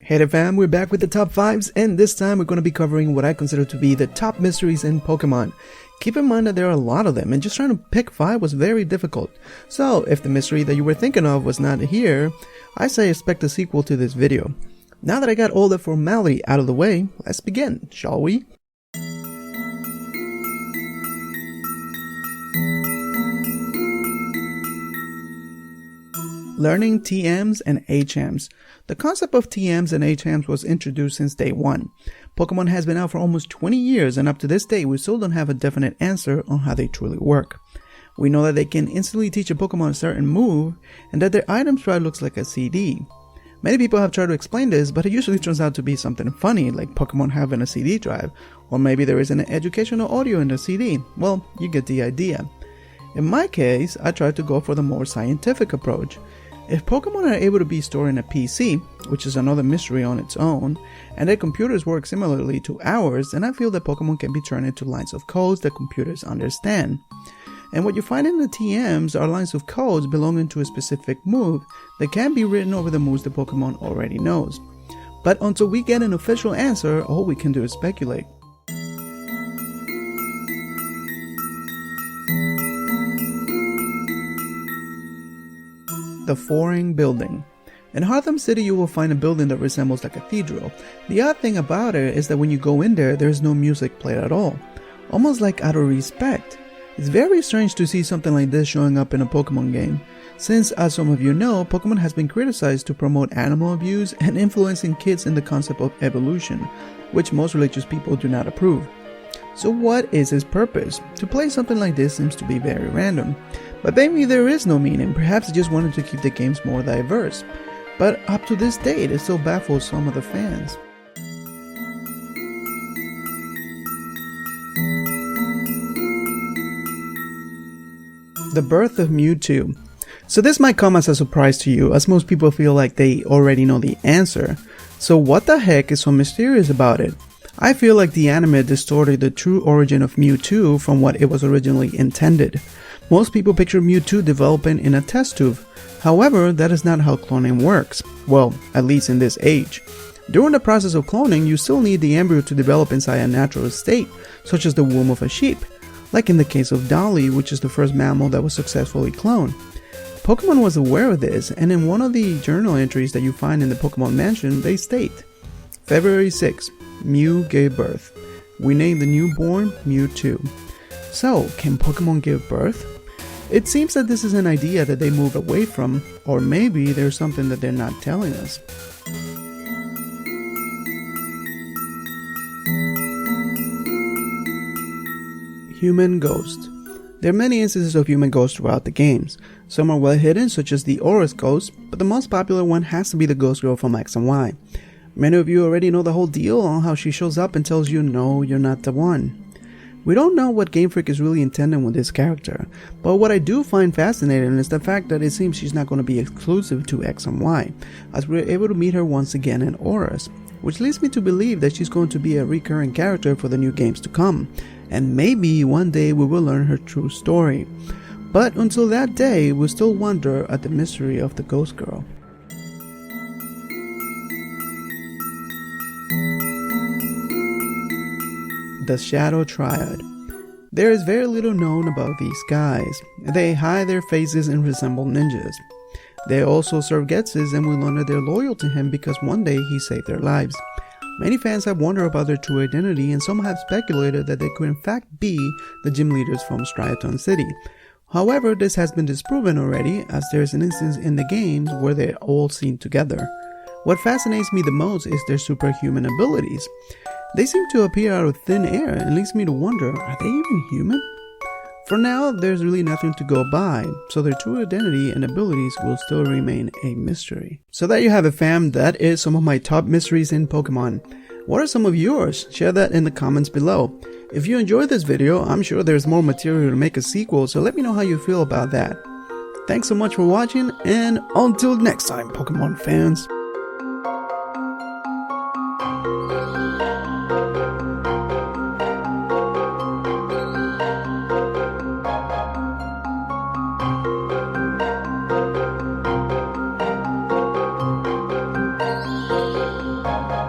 Hey there fam, we're back with the top 5s, and this time we're going to be covering what I consider to be the top mysteries in Pokemon. Keep in mind that there are a lot of them, and just trying to pick 5 was very difficult. So if the mystery that you were thinking of was not here, I say expect a sequel to this video. Now that I got all the formality out of the way, let's begin, shall we? Learning TMs and HMs. The concept of TMs and HMs was introduced since day one. Pokemon has been out for almost 20 years, and up to this day we still don't have a definite answer on how they truly work. We know that they can instantly teach a Pokemon a certain move, and that their item sprite looks like a CD. Many people have tried to explain this, but it usually turns out to be something funny, like Pokemon having a CD drive, or maybe there is an educational audio in the CD. Well, you get the idea. In my case, I tried to go for the more scientific approach. If Pokemon are able to be stored in a PC, which is another mystery on its own, and their computers work similarly to ours, then I feel that Pokemon can be turned into lines of codes that computers understand. And what you find in the TMs are lines of codes belonging to a specific move that can be written over the moves the Pokemon already knows. But until we get an official answer, all we can do is speculate. The Foreign Building. In Heartham City you will find a building that resembles a cathedral. The odd thing about it is that when you go in there is no music played at all. Almost like out of respect. It's very strange to see something like this showing up in a Pokemon game, since as some of you know, Pokemon has been criticized to promote animal abuse and influencing kids in the concept of evolution, which most religious people do not approve. So what is its purpose? To play something like this seems to be very random. But maybe there is no meaning, perhaps it just wanted to keep the games more diverse. But up to this date, it still baffles some of the fans. The Birth of Mewtwo. So this might come as a surprise to you, as most people feel like they already know the answer. So what the heck is so mysterious about it? I feel like the anime distorted the true origin of Mewtwo from what it was originally intended. Most people picture Mewtwo developing in a test tube. However, that is not how cloning works. Well, at least in this age. During the process of cloning, you still need the embryo to develop inside a natural state, such as the womb of a sheep, like in the case of Dolly, which is the first mammal that was successfully cloned. Pokemon was aware of this, and in one of the journal entries that you find in the Pokemon Mansion, they state, February 6, Mew gave birth. We named the newborn Mewtwo. So, can Pokemon give birth? It seems that this is an idea that they moved away from, or maybe there's something that they're not telling us. Human Ghost. There are many instances of human ghosts throughout the games. Some are well hidden, such as the Aura's ghost, but the most popular one has to be the Ghost Girl from X and Y. Many of you already know the whole deal on how she shows up and tells you no, you're not the one. We don't know what Game Freak is really intending with this character, but what I do find fascinating is the fact that it seems she's not going to be exclusive to X and Y, as we're able to meet her once again in Auras, which leads me to believe that she's going to be a recurring character for the new games to come, and maybe one day we will learn her true story. But until that day, we'll still wonder at the mystery of the Ghost Girl. The Shadow Triad. There is very little known about these guys. They hide their faces and resemble ninjas. They also serve Getsus, and we learn that they're loyal to him because one day he saved their lives. Many fans have wondered about their true identity, and some have speculated that they could in fact be the gym leaders from Striaton City. However, this has been disproven already, as there is an instance in the games where they're all seen together. What fascinates me the most is their superhuman abilities. They seem to appear out of thin air and leads me to wonder, are they even human? For now, there's really nothing to go by, so their true identity and abilities will still remain a mystery. So there you have it fam, that is some of my top mysteries in Pokemon. What are some of yours? Share that in the comments below. If you enjoyed this video, I'm sure there's more material to make a sequel, so let me know how you feel about that. Thanks so much for watching, and until next time Pokemon fans. you.